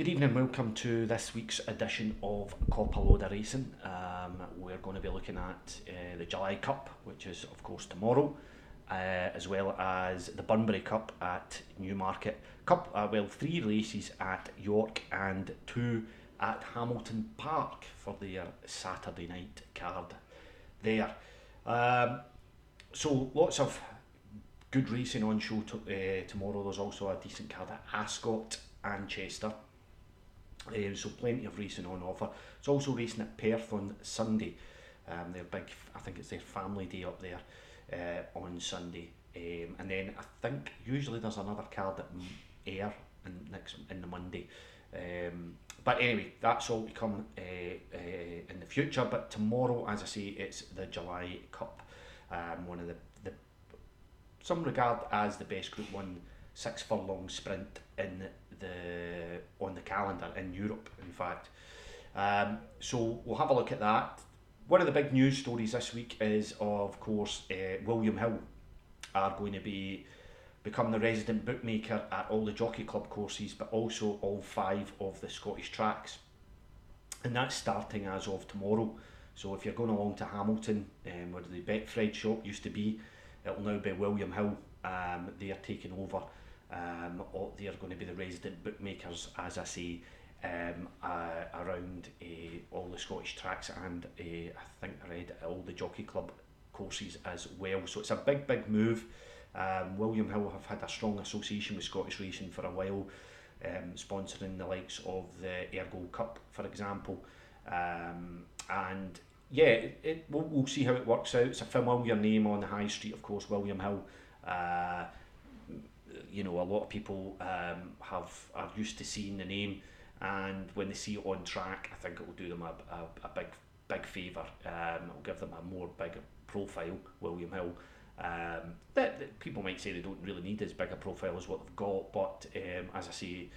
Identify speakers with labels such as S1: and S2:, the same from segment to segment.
S1: Good evening, welcome to this week's edition of CopaLoadofRacing. We're going to be looking at the July Cup, which is of course tomorrow, as well as the Bunbury Cup at Newmarket. Three races at York and two at Hamilton Park for their Saturday night card there. So lots of good racing on show tomorrow. There's also a decent card at Ascot and Chester. So plenty of racing on offer. It's also racing at Perth on Sunday. Their big, I think it's their family day up there on Sunday. And then I think usually there's another card at Ayr in the Monday. But anyway, that's all to come in the future. But tomorrow, as I say, it's the July Cup. One of the some regard as the best Group 1 6 furlong sprint on the calendar in Europe, in fact. So we'll have a look at that. One of the big news stories this week is, of course, William Hill are going to become the resident bookmaker at all the Jockey Club courses, but also all 5 of the Scottish tracks. And that's starting as of tomorrow. So if you're going along to Hamilton, where the Betfred shop used to be, it'll now be William Hill. They are taking over. They're going to be the resident bookmakers, as I say, around all the Scottish tracks and I think I read all the Jockey Club courses as well. So it's a big move. William Hill have had a strong association with Scottish racing for a while, sponsoring the likes of the Ergo Cup, for example. And yeah, we'll see how it works out. It's a familiar name on the high street, of course, William Hill. You know, a lot of people are used to seeing the name, and when they see it on track, I think it will do them a big favour. It'll give them a more bigger profile, William Hill. That people might say they don't really need as big a profile as what they've got, but as I say,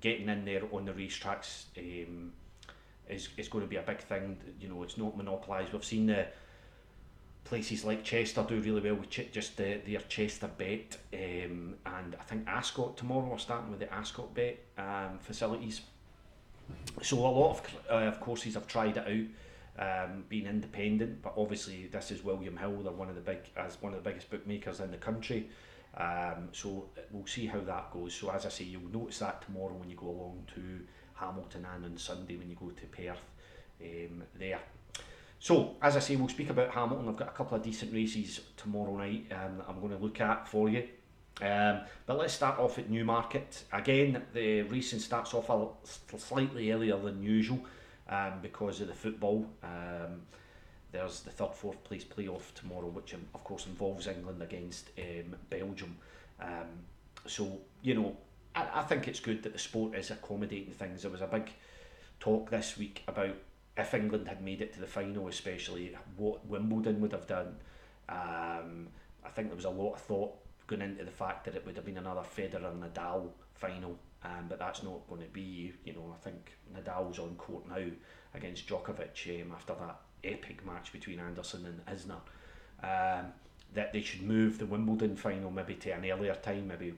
S1: getting in there on the racetracks is going to be a big thing. You know, it's not monopolised. We've seen the places like Chester do really well with just their Chester bet, and I think Ascot tomorrow are starting with the Ascot bet facilities. So a lot of courses have tried it out, being independent, but obviously this is William Hill. They're one of the biggest bookmakers in the country. So we'll see how that goes. So as I say, you'll notice that tomorrow when you go along to Hamilton, and on Sunday when you go to Perth there. So, as I say, we'll speak about Hamilton. I've got a couple of decent races tomorrow night that I'm going to look at for you. But let's start off at Newmarket. Again, the racing starts off slightly earlier than usual because of the football. There's the 3rd, 4th place playoff tomorrow, which of course involves England against Belgium. So, you know, I think it's good that the sport is accommodating things. There was a big talk this week about if England had made it to the final, especially what Wimbledon would have done. I think there was a lot of thought going into the fact that it would have been another Federer-Nadal final, but that's not going to be. You know, I think Nadal's on court now against Djokovic after that epic match between Anderson and Isner. That they should move the Wimbledon final maybe to an earlier time, maybe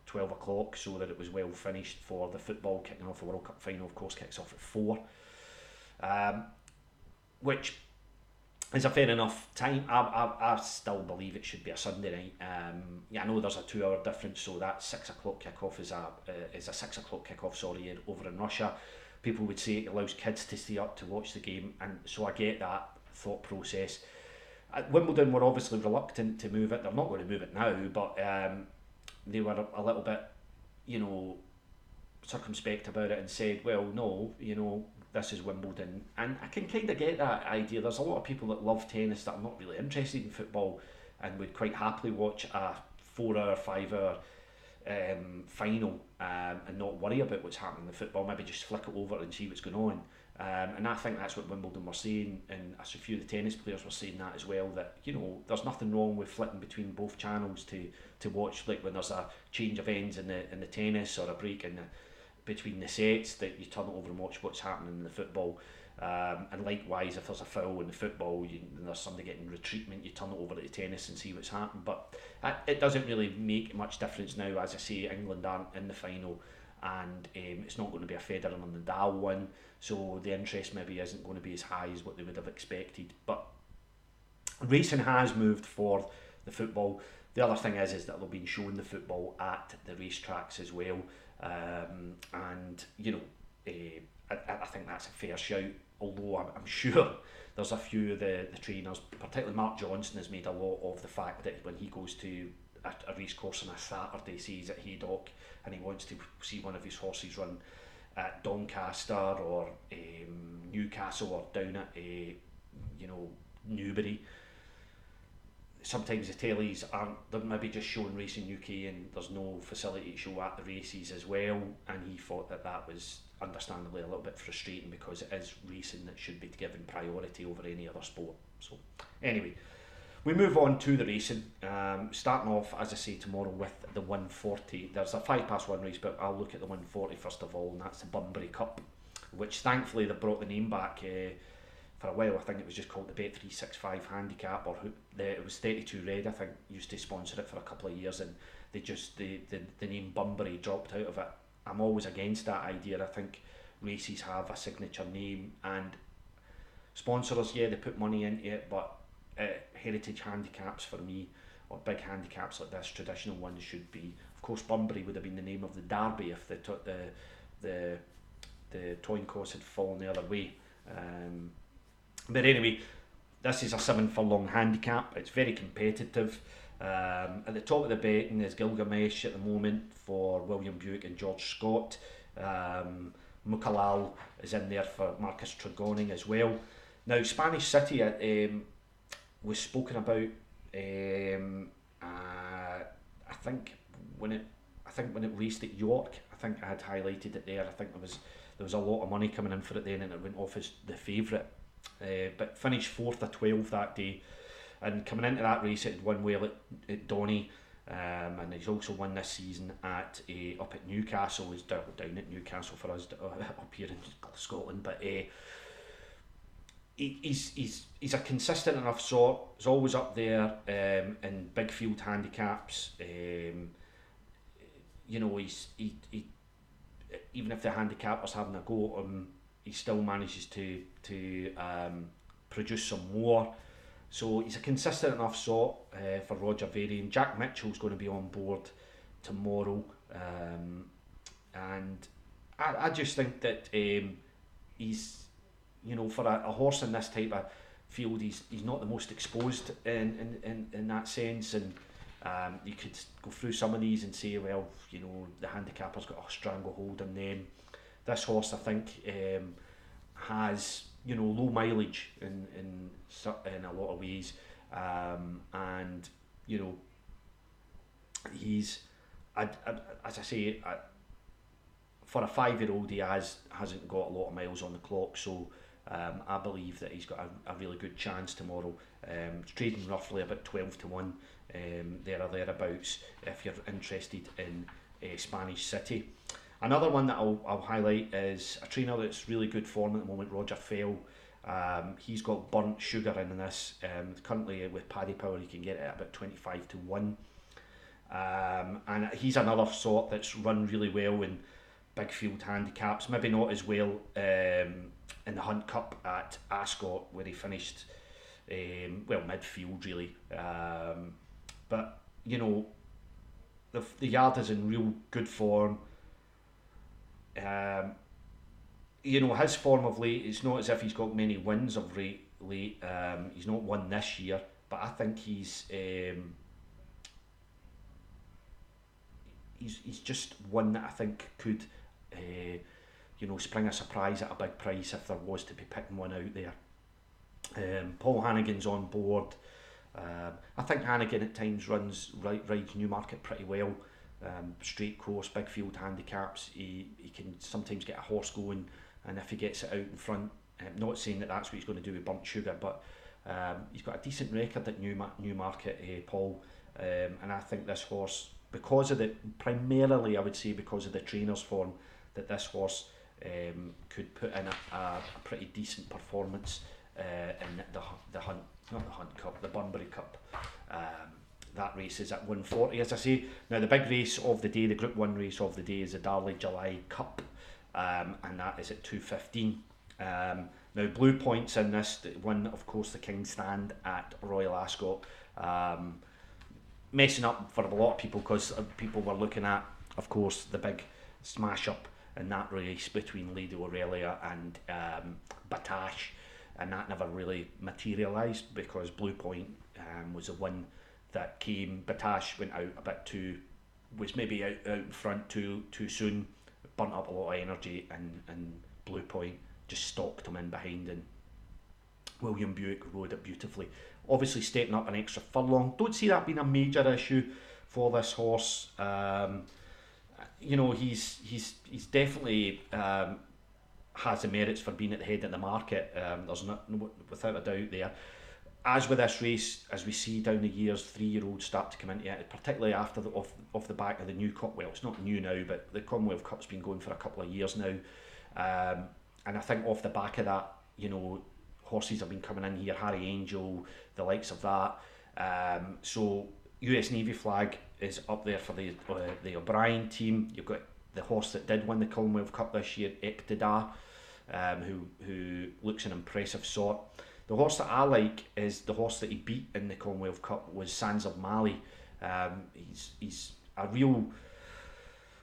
S1: 12 o'clock, so that it was well finished for the football kicking off. The World Cup final, of course, kicks off at 4. Which is a fair enough time. I still believe it should be a Sunday night. Yeah, I know there's a 2-hour difference, so that 6 o'clock kickoff is a 6 o'clock kickoff. Sorry, over in Russia, people would say it allows kids to stay up to watch the game, and so I get that thought process. Wimbledon were obviously reluctant to move it. They're not going to move it now, but they were a little bit, you know, circumspect about it and said, well, no, you know, this is Wimbledon. And I can kind of get that idea. There's a lot of people that love tennis that are not really interested in football and would quite happily watch a 4-hour, 5-hour final and not worry about what's happening in the football, maybe just flick it over and see what's going on. And I think that's what Wimbledon were saying, and a few of the tennis players were saying that as well, that, you know, there's nothing wrong with flicking between both channels to watch, like when there's a change of ends in the tennis, or a break between the sets, that you turn it over and watch what's happening in the football. And likewise, if there's a foul in the football and there's somebody getting retreatment, you turn it over to the tennis and see what's happened. But it doesn't really make much difference now. As I say, England aren't in the final. and it's not going to be a Federer and Nadal one, so the interest maybe isn't going to be as high as what they would have expected. But racing has moved for the football. The other thing is that they'll be showing the football at the racetracks as well, and you know, I think that's a fair shout. Although I'm sure there's a few of the trainers, particularly Mark Johnson, has made a lot of the fact that when he goes to a race course on a Saturday, say he's at Haydock and he wants to see one of his horses run at Doncaster or Newcastle or down at Newbury. Sometimes the tellies they're maybe just showing Racing UK and there's no facility to show at the races as well, and he thought that was understandably a little bit frustrating because it is racing that should be given priority over any other sport. So anyway, we move on to the racing, starting off, as I say, tomorrow with the 140. There's a 1:05 race, but I'll look at the 140 first of all, and that's the Bunbury Cup, which thankfully they brought the name back. For a while I think it was just called the Bet365 Handicap, or it was 32 Red, I think, used to sponsor it for a couple of years, and they just the name Bunbury dropped out of it. I'm always against that idea. I think races have a signature name, and sponsors, yeah, they put money into it, but heritage handicaps for me, or big handicaps like this, traditional ones should be. Of course, Bunbury would have been the name of the Derby if the Toyn course had fallen the other way. But anyway, this is a 7 furlong handicap. It's very competitive. At the top of the betting is Gilgamesh at the moment for William Buick and George Scott. Mukalal is in there for Marcus Tregoning as well. Now, Spanish City was spoken about. I think when it raced at York, I think I had highlighted it there. I think there was a lot of money coming in for it then, and it went off as the favourite. But finished 4th of 12 that day, and coming into that race it had won well at Donny, and he's also won this season at up at Newcastle. He's down at Newcastle for us up here in Scotland, but he's a consistent enough sort. He's always up there in big field handicaps. He even if the handicappers having a go at him, he still manages to produce some more. So he's a consistent enough sort for Roger Varian. Jack Mitchell's going to be on board tomorrow, and I just think that he's, for a horse in this type of field, he's not the most exposed in that sense, and you could go through some of these and say, well, the handicapper's got a stranglehold on them. This horse, I think, has low mileage in a lot of ways, and he's, as I say, for a 5-year-old, he hasn't got a lot of miles on the clock. So I believe that he's got a really good chance tomorrow. It's trading roughly about 12-1, there or thereabouts, if you're interested in Spanish City. Another one that I'll highlight is a trainer that's really good form at the moment, Roger Fell. He's got Burnt Sugar in this. Currently with Paddy Power, you can get it at about 25-1. And he's another sort that's run really well in big field handicaps. Maybe not as well in the Hunt Cup at Ascot, where he finished midfield really. But the yard is in real good form. His form of late, it's not as if he's got many wins of late. He's not won this year, but I think he's just one that I think could spring a surprise at a big price if there was to be picking one out there. Paul Hannigan's on board. I think Hannigan at times rides Newmarket pretty well. Straight course, big field handicaps, he can sometimes get a horse going, and if he gets it out in front, not saying that that's what he's going to do with Burnt Sugar, but he's got a decent record at Newmarket, Paul, and I think this horse, primarily I would say because of the trainer's form, that this horse could put in a pretty decent performance in the Hunt, not the Hunt Cup, the Bunbury Cup that race is at 140, as I say. Now the big race of the day, the Group 1 race of the day, is the Darley July Cup, and that is at 2:15. Now Blue Point's in this, won of course the King's Stand at Royal Ascot. Messing up for a lot of people, because people were looking at, of course, the big smash up in that race between Lady Aurelia and Batash, and that never really materialised because Blue Point was the one that came. Batash went out a bit was maybe out in front too soon, burnt up a lot of energy, and Blue Point just stalked him in behind, and William Buick rode it beautifully. Obviously stepping up an extra furlong. Don't see that being a major issue for this horse. You know, he's definitely has the merits for being at the head of the market. There's no, without a doubt there. As with this race, as we see down the years, 3-year-olds start to come into it, particularly after off the back of the new Cup. Well, it's not new now, but the Commonwealth Cup's been going for a couple of years now. And I think off the back of that, you know, horses have been coming in here, Harry Angel, the likes of that. So US Navy flag is up there for the O'Brien team. You've got the horse that did win the Commonwealth Cup this year, Iqtidar, who looks an impressive sort. The horse that I like is the horse that he beat in the Commonwealth Cup, was Sands of Mali. He's a real...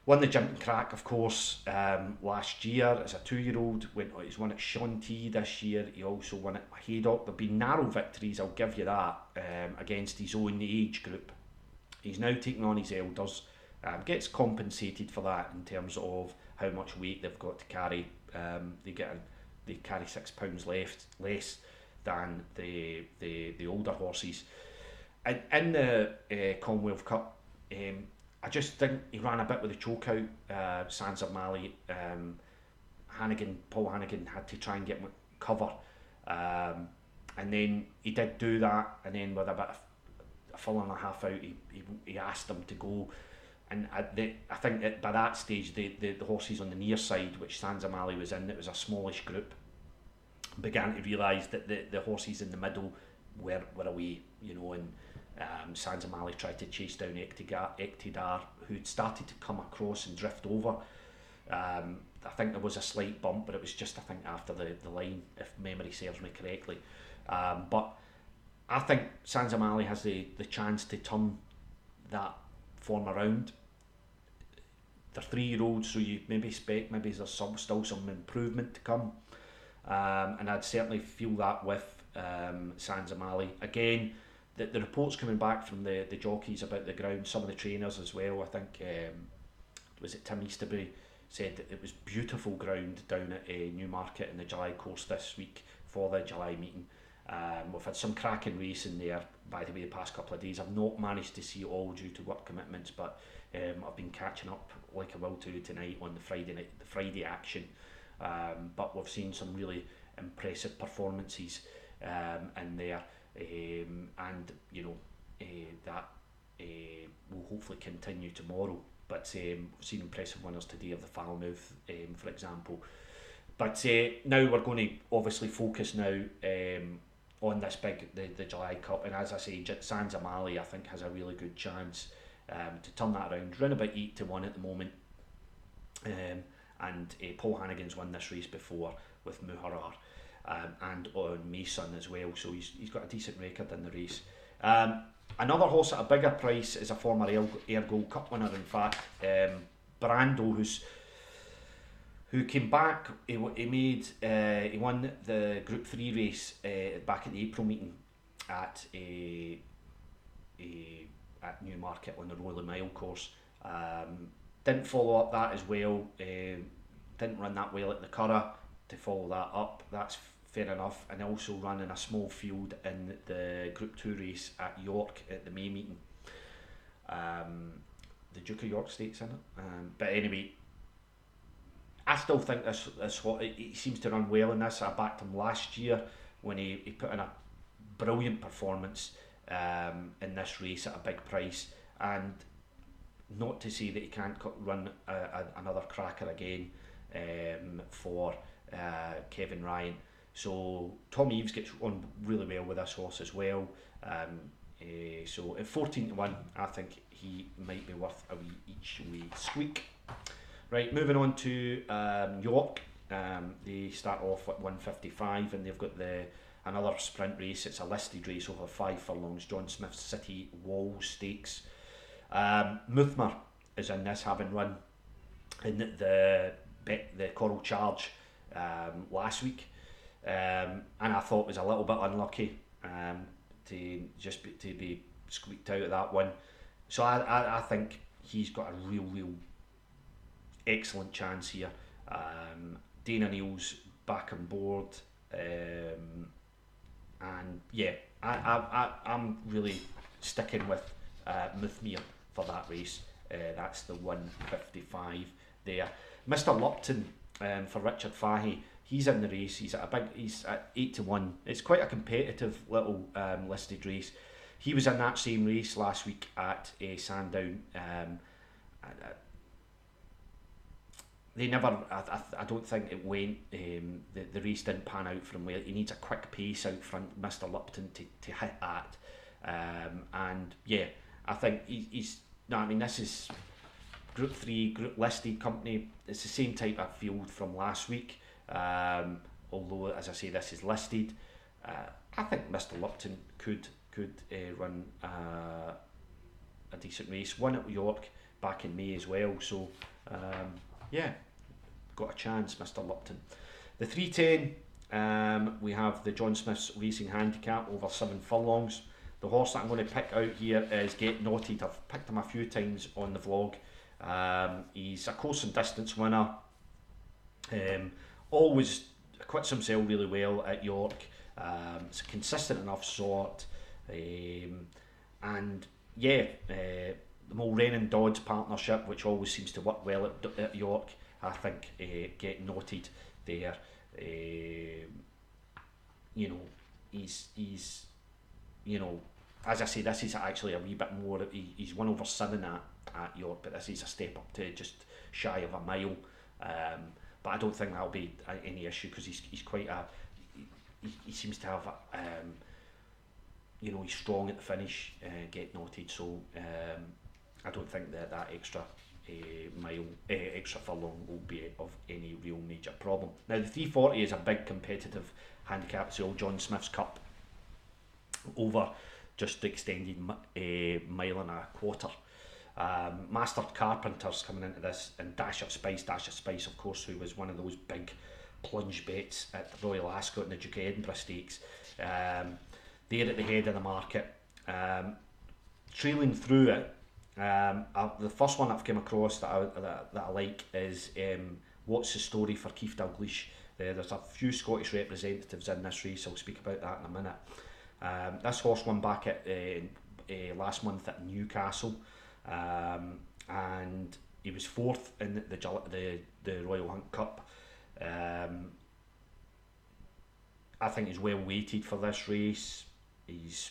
S1: Won the Jumping Crack, of course, last year as a 2-year-old. He's won at Shanty this year. He also won at Haydock. There have been narrow victories, I'll give you that, against his own age group. He's now taking on his elders. Gets compensated for that in terms of how much weight they've got to carry. They carry £6 less than the older horses. And in the Commonwealth Cup, I just think he ran a bit with the choke out. Sands of Mali, Paul Hannigan had to try and get cover, and then he did do that, and then with about a full and a half out, he asked him to go, and I think that by that stage the horses on the near side, which Sands of Mali was in, it was a smallish group, began to realise that the horses in the middle were away, you know, and Sands of Mali tried to chase down Iqtidar, who'd started to come across and drift over. I think there was a slight bump, but it was just, I think, after the line, if memory serves me correctly. But I think Sands of Mali has the chance to turn that form around. They're 3-year-olds, so you maybe expect there's still some improvement to come. And I'd certainly feel that with Sands of Mali. Again, the reports coming back from the jockeys about the ground, some of the trainers as well. I think was it Tim Easterby said that it was beautiful ground down at Newmarket in the July course this week for the July meeting. We've had some cracking racing there, by the way, the past couple of days. I've not managed to see all due to work commitments, but I've been catching up like I will do tonight on the Friday action. But we've seen some really impressive performances in there. And you know, that will hopefully continue tomorrow. But we've seen impressive winners today of the Falmouth, for example. But now we're going to obviously focus now on this the July Cup, and as I say, Sands of Mali I think has a really good chance to turn that around. Round about 8-1 at the moment, and Paul Hannigan's won this race before with Muharar. And on Mason as well, so he's got a decent record in the race. Another horse at a bigger price is a former Air Gold Cup winner, in fact, Brando, who came back. He won the Group 3 race back at the April meeting at Newmarket on the Royal Mile course. Didn't follow up that as well. Didn't run that well at the Curragh to follow that up. That's fair enough, and also ran in a small field in the Group 2 race at York at the May meeting. The Duke of York Stakes in it. But anyway, I still think this he seems to run well in this. I backed him last year when he put in a brilliant performance in this race at a big price, and not to say that he can't run another cracker again for Kevin Ryan. So Tom Eves gets on really well with this horse as well. So at 14-1, I think he might be worth a wee each way squeak. Right, moving on to York. They start off at 155, and they've got another sprint race. It's a listed race over 5 furlongs, John Smith City Wall Stakes. Muthmer is in this, having run in the Coral Charge last week, and I thought was a little bit unlucky to be squeaked out of that one. So I think he's got a real excellent chance here. Dana Neal's back on board, and yeah, I'm really sticking with Muthmere for that race. That's the 155 there. Mr. Lupton for Richard Fahey. He's in the race. He's at 8-1. It's quite a competitive little listed race. He was in that same race last week at Sandown. They never. I don't think it went. The race didn't pan out from where he needs a quick pace out front, Mr. Lupton, to hit that. And yeah, I think he's. No, I mean, this is Group 3, Group listed company. It's the same type of field from last week. Although, as I say, this is listed. I think Mr. Lupton could run a decent race. Won at York back in May as well. So yeah, got a chance, Mr. Lupton. The 310, we have the John Smith's Racing Handicap over 7 furlongs. The horse that I'm going to pick out here is Get Knotted. I've picked him a few times on the vlog. He's a course and distance winner. Always acquits himself really well at York. It's a consistent enough sort. And yeah, the Mulrennan Dodds partnership, which always seems to work well at York, I think Get Knotted there. You know, he's you know, as I say, this is actually a wee bit more. He's 1/7 at York, but this is a step up to just shy of a mile. But I don't think that'll be any issue, because he's quite he seems to have you know, he's strong at the finish. Get Knotted, so I don't think that extra extra furlong will be of any real major problem. Now the 340 is a big competitive handicap. It's the old John Smith's Cup over just the extended mile and a quarter. Master Carpenter's coming into this, and Dash of Spice, of course, who was one of those big plunge bets at the Royal Ascot and the Duke of Edinburgh Stakes. They're at the head of the market. Trailing through it, the first one I've come across that I like is What's the Story for Keith Dalglish. There's a few Scottish representatives in this race. I'll speak about that in a minute. This horse won back at last month at Newcastle, and he was 4th in the Royal Hunt Cup. I think he's well weighted for this race. His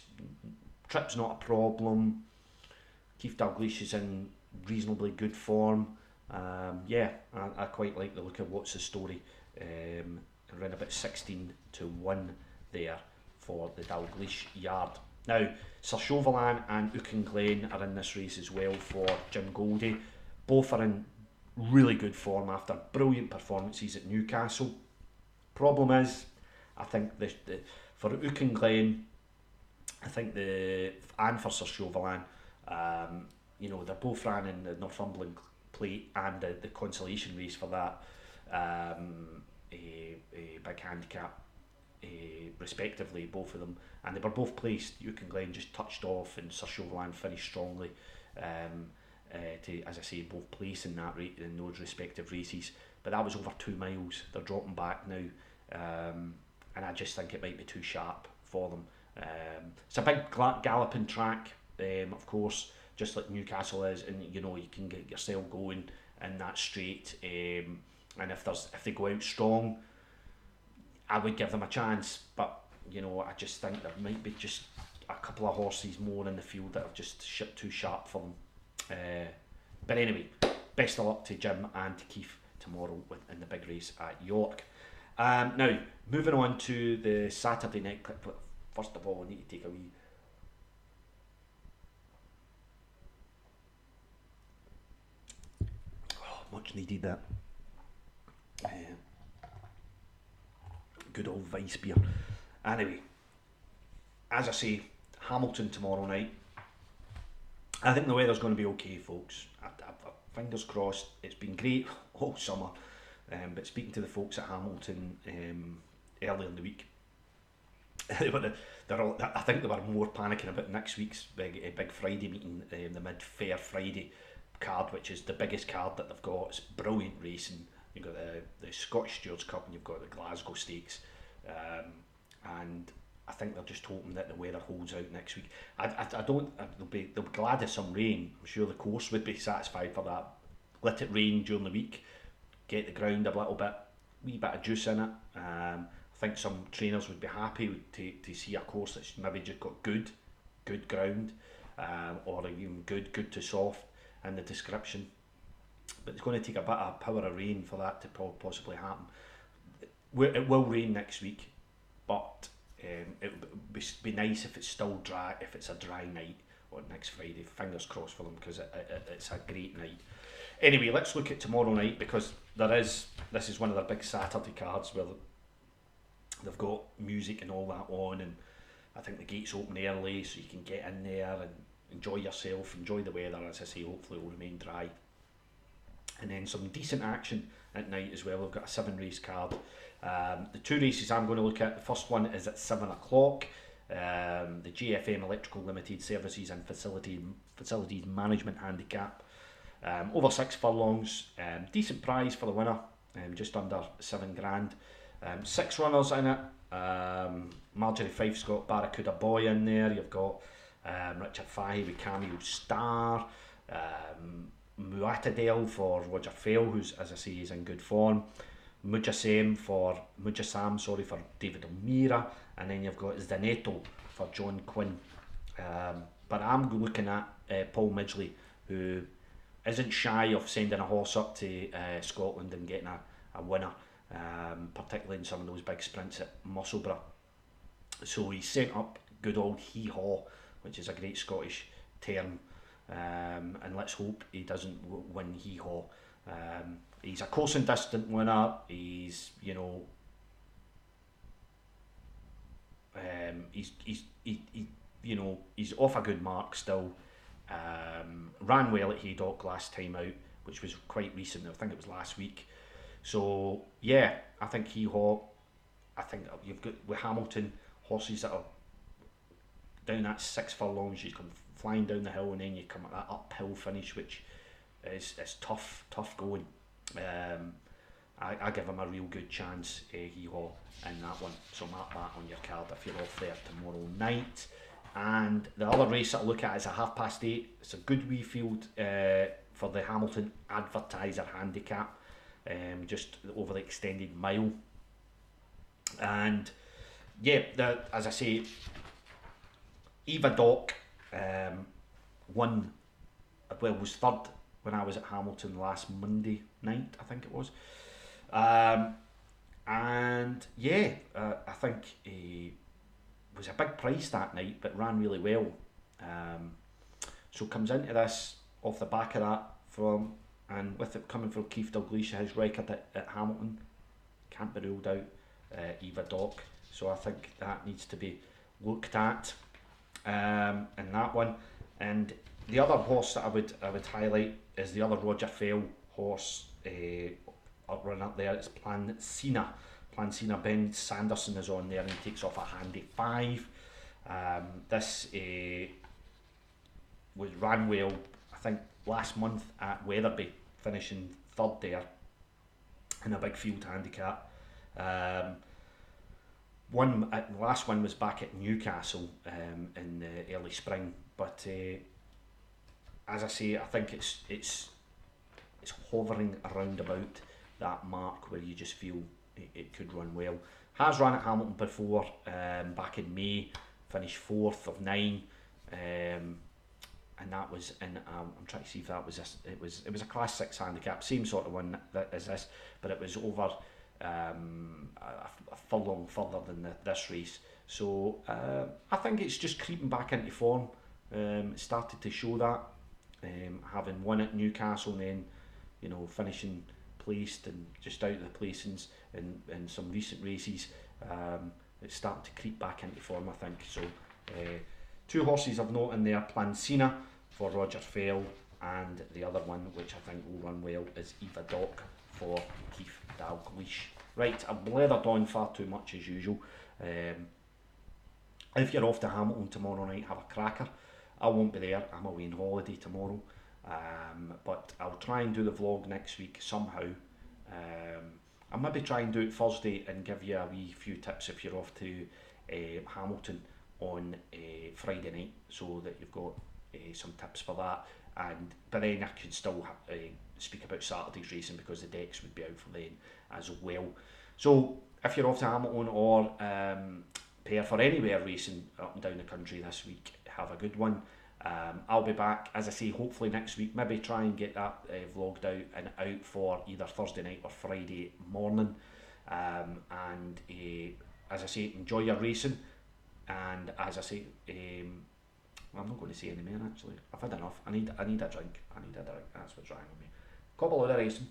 S1: trip's not a problem. Keith Dalglish is in reasonably good form. Yeah, I quite like the look of What's the Story. Around about 16-1 there for the Dalglish yard. Now, Sir Chauvelin and Auchenglen are in this race as well for Jim Goldie. Both are in really good form after brilliant performances at Newcastle. Problem is, I think for Auchenglen, I think and for Sir Chauvelin, you know, they're both ran in the Northumberland Plate and the consolation race for that a big handicap, respectively, both of them, and they were both placed. Auchenglen just touched off, and Sir Chauvelin finished strongly. To, as I say, both place in those respective races. But that was over 2 miles. They're dropping back now, and I just think it might be too sharp for them. It's a big galloping track, of course, just like Newcastle is, and you know, you can get yourself going in that straight. And if they go out strong, I would give them a chance. But you know, I just think there might be just a couple of horses more in the field that are just too sharp for them. But anyway, best of luck to Jim and to Keith tomorrow in the big race at York. Now, moving on to the Saturday night clip. First of all, I need to take a wee Much needed that. Good old Vice beer. Anyway, as I say, Hamilton tomorrow night. I think the weather's going to be okay, folks. Fingers crossed. It's been great all summer, but speaking to the folks at Hamilton earlier in the week, I think they were more panicking about next week's big Friday meeting, the Mid-Fair Friday card, which is the biggest card that they've got. It's brilliant racing. You've got the Scottish Stewards Cup and you've got the Glasgow Stakes, and I think they're just hoping that the weather holds out next week. They'll be glad of some rain. I'm sure the course would be satisfied for that. Let it rain during the week, get the ground a little bit, wee bit of juice in it. I think some trainers would be happy to see a course that's maybe just got good ground, or even good to soft in the description. But it's going to take a bit of power of rain for that to possibly happen. It will rain next week, but it would be nice if it's still dry, if it's a dry night on next Friday. Fingers crossed for them, because it's a great night. Anyway, let's look at tomorrow night, because this is one of their big Saturday cards where they've got music and all that on, and I think the gates open early so you can get in there and enjoy yourself, enjoy the weather. As I say, hopefully it will remain dry. And then some decent action at night as well. We've got a 7 race card. The 2 races I'm going to look at, the first one is at 7 o'clock. The GFM Electrical Limited Services and Facilities Management Handicap. Over 6 furlongs. Decent prize for the winner, just under $7,000. 6 runners in it. Marjorie Fife's got Barracuda Boy in there. You've got Richard Fahey with Cameo Star. Muatadale for Roger Fell, who's, as I say, is in good form. Mujasam for David O'Meara, and then you've got Zanetto for John Quinn. But I'm looking at Paul Midgley, who isn't shy of sending a horse up to Scotland and getting a winner, particularly in some of those big sprints at Musselburgh. So he sent up good old hee-haw, which is a great Scottish term. And let's hope he doesn't win hee-haw. He's a course and distance winner. He's he's off a good mark still. Ran well at Haydock last time out, which was quite recent. I think it was last week. So yeah, I think hee-haw. I think you've got with Hamilton horses that are down that 6 furlongs. You come flying down the hill, and then you come at that uphill finish, which is tough going. I give him a real good chance, hee-haw, in that one. So mark that on your card if you're off there tomorrow night. And the other race that I look at is a 8:30. It's a good wee field for the Hamilton Advertiser Handicap, just over the extended mile. And yeah, as I say, Eva Dock was third when I was at Hamilton last Monday night, I think it was. And yeah, I think he was a big price that night, but ran really well. So comes into this off the back of that, and with it coming from Keith Dalglish, his record at Hamilton can't be ruled out. Eva Dock, so I think that needs to be looked at in that one. And the other horse that I would highlight is the other Roger Fell horse run up there. It's Plancina. Ben Sanderson is on there, and he takes off a handy 5. This ran well, I think, last month at Wetherby, finishing 3rd there in a big field handicap. The last one was back at Newcastle in the early spring, but as I say, I think it's hovering around about that mark where you just feel it could run well. Has run at Hamilton before, back in May, finished 4th of 9, and that was in. I'm trying to see if that was this. It was a Class 6 handicap, same sort of one as this, but it was over a furlong further than this race. So I think it's just creeping back into form. It started to show that, having won at Newcastle, and then you know, finishing placed and just out of the placings in some recent races. It's starting to creep back into form, I think. So 2 horses I've noted in there, Plancina for Roger Fell, and the other one which I think will run well is Eva Dock for Keith Dalglish. Right, I've blethered on far too much as usual. If you're off to Hamilton tomorrow night, have a cracker. I won't be there, I'm away on holiday tomorrow, but I'll try and do the vlog next week somehow. I'll maybe try and do it Thursday and give you a wee few tips if you're off to Hamilton on Friday night, so that you've got some tips for that. But then I can still speak about Saturday's racing, because the decks would be out for then as well. So if you're off to Hamilton or Perth or anywhere racing up and down the country this week, have a good one. I'll be back, as I say, hopefully next week. Maybe try and get that vlogged out for either Thursday night or Friday morning. And as I say, enjoy your racing. And as I say, I'm not going to say any more actually. I've had enough. I need a drink. That's what's wrong with me. CopaLoadofRacing.